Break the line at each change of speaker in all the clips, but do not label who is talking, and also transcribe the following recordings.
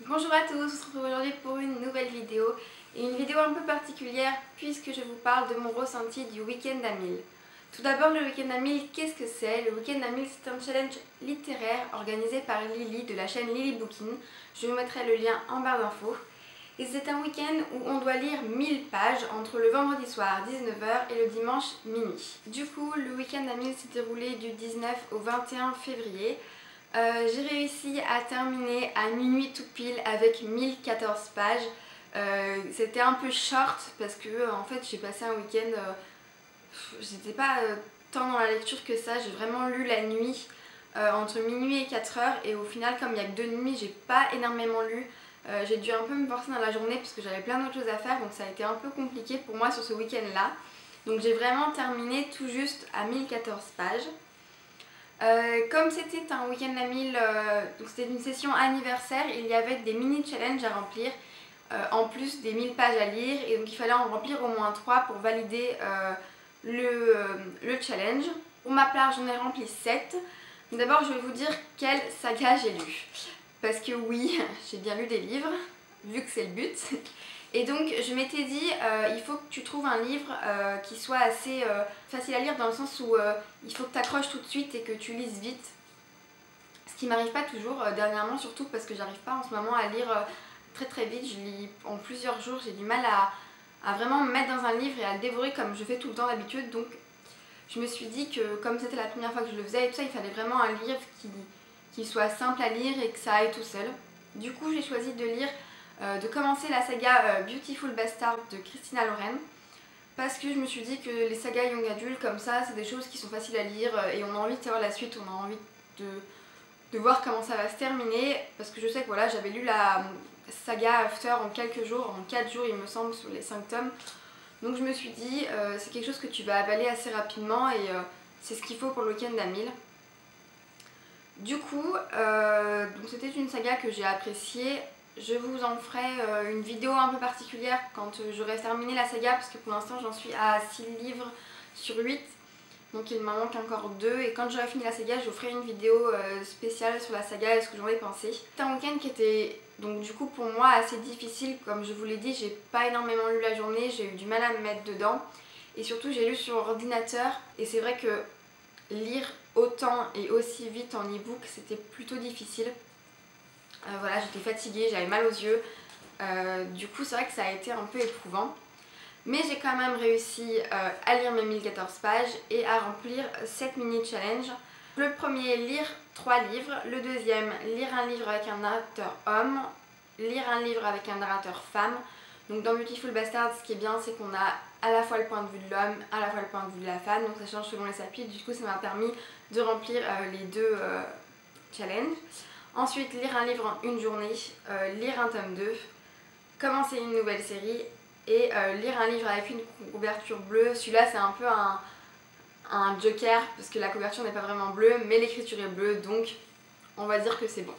Bonjour à tous, on se retrouve aujourd'hui pour une nouvelle vidéo et une vidéo un peu particulière puisque je vous parle de mon ressenti du week-end à 1000. Tout d'abord, le week-end à 1000, qu'est-ce que c'est? Le week-end à 1000, c'est un challenge littéraire organisé par Lily de la chaîne Lily Bookin. Je vous mettrai le lien en barre d'infos. Et c'est un week-end où on doit lire 1000 pages entre le vendredi soir 19h et le dimanche minuit. Du coup, le week-end à 1000 s'est déroulé du 19 au 21 février. J'ai réussi à terminer à minuit tout pile avec 1014 pages. C'était un peu short parce que en fait j'ai passé un week-end, j'étais pas tant dans la lecture que ça, j'ai vraiment lu la nuit entre minuit et 4h et au final comme il n'y a que 2 nuits j'ai pas énormément lu. J'ai dû un peu me forcer dans la journée parce que j'avais plein d'autres choses à faire, donc ça a été un peu compliqué pour moi sur ce week-end là. Donc j'ai vraiment terminé tout juste à 1014 pages. Comme c'était un week-end à 1000, donc c'était une session anniversaire, il y avait des mini-challenges à remplir en plus des 1000 pages à lire et donc il fallait en remplir au moins 3 pour valider le challenge. Pour ma part j'en ai rempli 7. D'abord je vais vous dire quelle saga j'ai lu parce que oui, j'ai bien lu des livres vu que c'est le but. Et donc je m'étais dit il faut que tu trouves un livre qui soit assez facile à lire dans le sens où il faut que tu accroches tout de suite et que tu lises vite. Ce qui m'arrive pas toujours dernièrement, surtout parce que j'arrive pas en ce moment à lire très vite. Je lis en plusieurs jours, j'ai du mal à vraiment me mettre dans un livre et à le dévorer comme je fais tout le temps d'habitude. Donc je me suis dit que comme c'était la première fois que je le faisais et tout ça, il fallait vraiment un livre qui soit simple à lire et que ça aille tout seul. Du coup j'ai choisi de commencer la saga Beautiful Bastard de Christina Lauren parce que je me suis dit que les sagas young adult comme ça c'est des choses qui sont faciles à lire et on a envie de savoir la suite, on a envie de voir comment ça va se terminer parce que je sais que voilà, j'avais lu la saga After en quelques jours, en 4 jours il me semble sur les 5 tomes, donc je me suis dit c'est quelque chose que tu vas avaler assez rapidement et c'est ce qu'il faut pour le week-end à 1000. Du coup, c'était une saga que j'ai appréciée. Je vous en ferai une vidéo un peu particulière quand j'aurai terminé la saga parce que pour l'instant j'en suis à 6 livres sur 8. Donc il m'en manque encore 2 et quand j'aurai fini la saga je vous ferai une vidéo spéciale sur la saga et ce que j'en ai pensé. C'était un week-end qui était donc du coup pour moi assez difficile, comme je vous l'ai dit, j'ai pas énormément lu la journée, j'ai eu du mal à me mettre dedans et surtout j'ai lu sur ordinateur et c'est vrai que lire autant et aussi vite en e-book c'était plutôt difficile. Voilà, j'étais fatiguée, j'avais mal aux yeux, du coup c'est vrai que ça a été un peu éprouvant. Mais j'ai quand même réussi à lire mes 1014 pages et à remplir 7 mini-challenges. Le premier, lire 3 livres. Le deuxième, lire un livre avec un narrateur homme. Lire un livre avec un narrateur femme. Donc dans Beautiful Bastard, ce qui est bien, c'est qu'on a à la fois le point de vue de l'homme, à la fois le point de vue de la femme. Donc ça change selon les chapitres. Du coup, ça m'a permis de remplir les 2 challenges. Ensuite, lire un livre en une journée. Lire un tome 2. Commencer une nouvelle série. Et lire un livre avec une couverture bleue. Celui-là c'est un peu un joker parce que la couverture n'est pas vraiment bleue mais l'écriture est bleue, donc on va dire que c'est bon.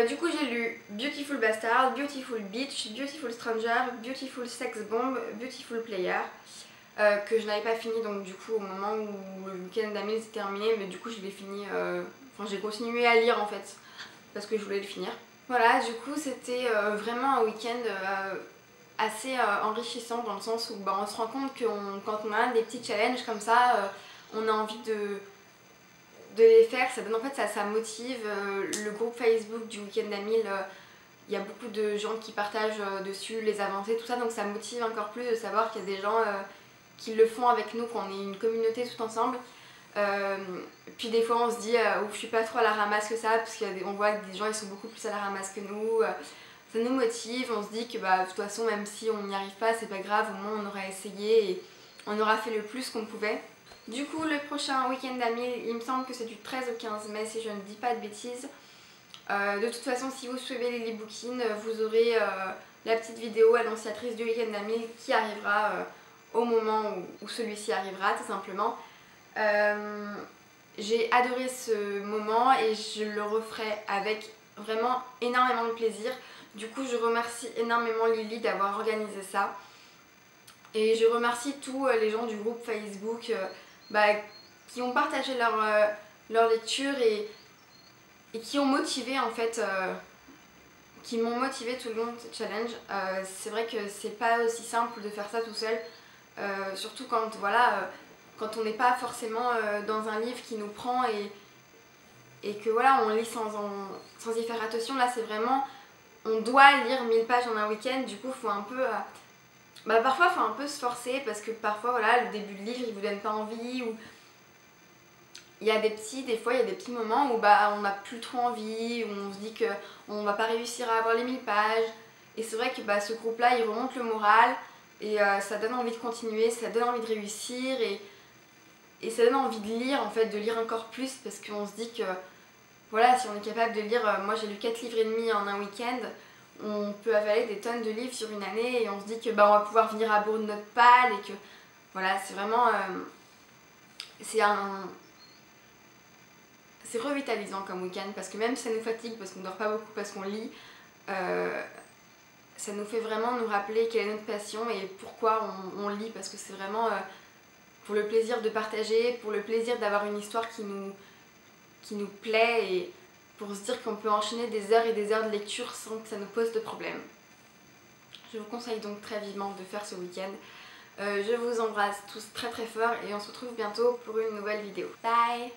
Du coup j'ai lu Beautiful Bastard, Beautiful Beach, Beautiful Stranger, Beautiful Sex Bomb, Beautiful Player que je n'avais pas fini donc du coup au moment où le week-end à 1000 s'est terminé, mais du coup je l'ai fini, enfin j'ai continué à lire en fait parce que je voulais le finir. Voilà, du coup c'était vraiment un week-end assez enrichissant dans le sens où on se rend compte que quand on a des petits challenges comme ça, on a envie de les faire, ça donne en fait ça motive. Le groupe Facebook du week-end à 1000, il y a beaucoup de gens qui partagent dessus les avancées, tout ça, donc ça motive encore plus de savoir qu'il y a des gens qui le font avec nous, qu'on est une communauté tout ensemble. Puis des fois on se dit je suis pas trop à la ramasse que ça parce qu'on voit que des gens ils sont beaucoup plus à la ramasse que nous. Ça nous motive, on se dit que de toute façon même si on n'y arrive pas c'est pas grave, au moins on aura essayé et on aura fait le plus qu'on pouvait. Du coup le prochain week-end à 1000, il me semble que c'est du 13 au 15 mai si je ne dis pas de bêtises. De toute façon si vous suivez Lily Bookin, vous aurez la petite vidéo annonciatrice du week-end à 1000 qui arrivera au moment où celui-ci arrivera tout simplement. J'ai adoré ce moment et je le referai avec vraiment énormément de plaisir. Du coup je remercie énormément Lily d'avoir organisé ça et je remercie tous les gens du groupe Facebook qui ont partagé leur lecture et qui ont motivé en fait qui m'ont motivée tout le long de ce challenge. C'est vrai que c'est pas aussi simple de faire ça tout seul, surtout quand voilà, quand on n'est pas forcément dans un livre qui nous prend et que voilà, on lit sans y faire attention. Là c'est vraiment, on doit lire 1000 pages en un week-end, du coup faut un peu... parfois il faut un peu se forcer parce que parfois voilà, le début de livre il vous donne pas envie, ou il y a des petits moments où on n'a plus trop envie, où on se dit qu'on va pas réussir à avoir les 1000 pages. Et c'est vrai que ce groupe là il remonte le moral et ça donne envie de continuer, ça donne envie de réussir et ça donne envie de lire en fait, de lire encore plus, parce qu'on se dit que voilà, si on est capable de lire, moi j'ai lu 4 livres et demi en un week-end, on peut avaler des tonnes de livres sur une année et on se dit que on va pouvoir venir à bout de notre palle et que voilà, c'est vraiment c'est revitalisant comme week-end, parce que même si ça nous fatigue parce qu'on dort pas beaucoup, parce qu'on lit, ça nous fait vraiment nous rappeler quelle est notre passion et pourquoi on lit, parce que c'est vraiment pour le plaisir de partager, pour le plaisir d'avoir une histoire qui nous plaît et pour se dire qu'on peut enchaîner des heures et des heures de lecture sans que ça nous pose de problème. Je vous conseille donc très vivement de faire ce week-end. Je vous embrasse tous très très fort et on se retrouve bientôt pour une nouvelle vidéo. Bye!